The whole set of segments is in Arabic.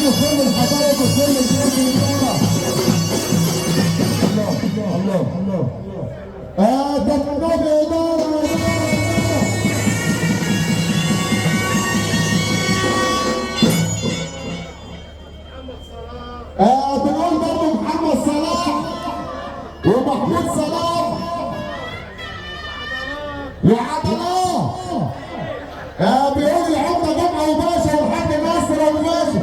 وفيلم الحضاره وفيلم الجنة. الله الله ده النبي إدارة. بنقول برضه محمد صلاح ومحمود صلاح وعضلات. بيقول العمده جمعه وباشا والحاج ناصر ابو باشا،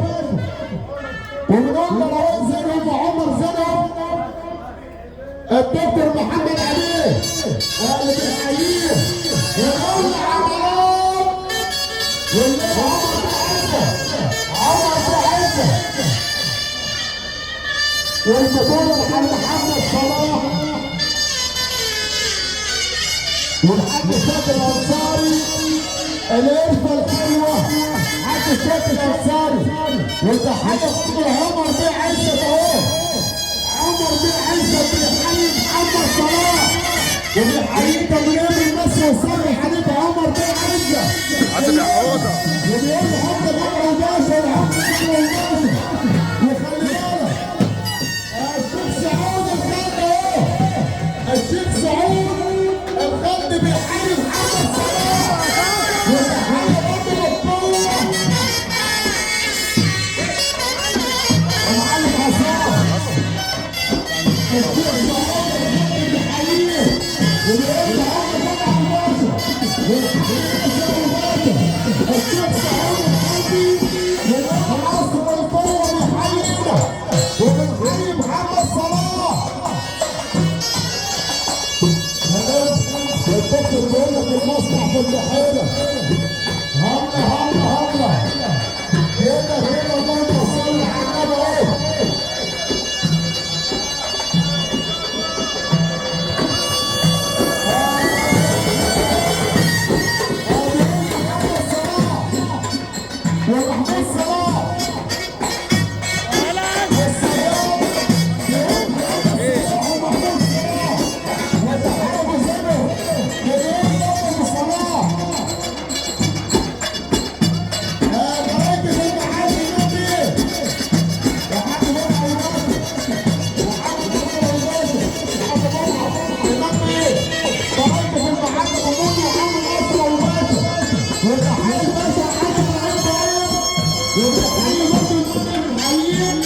وبنقول مروان زينهم وعمر زينهم، الدكتور محمد علي اللي بنحييه، ونقول عضلات واللي عمر بعزه والبطولة محمد صلاح والحاج شاكر الانصاري، القرفة الحلوة حاج شاكر الانصاري، والتحية بتقول عمر بيه عزت اهو. عمر بيه عزت بيحيي محمد صلاح وبيحيي تمرير مصر وصبري حبيب عمر بيه عزت. عزت يا حوضة. وبيقول له حمد جمعة وباشا وحمد جمعة وباشا. وخلي بالك الشيخ سعود الخالد اهو، الشيخ سعود الخالد بيحيي محمد صلاح وتحية برضه للقوة المعلم حسام. الشيخ سعود الخالد بيحييه وبيقول له عمر جمعة وباشا وتحية الشيخ سعود الخالد من مصر والقوة بيحيينا وبنحيي محمد صلاح. الدكتور بيقول لك المصنع في البحيرة هلا كده اللهم صل على النبي اهو. ومحمود صلاح وتحيي برضه المدن الحاليين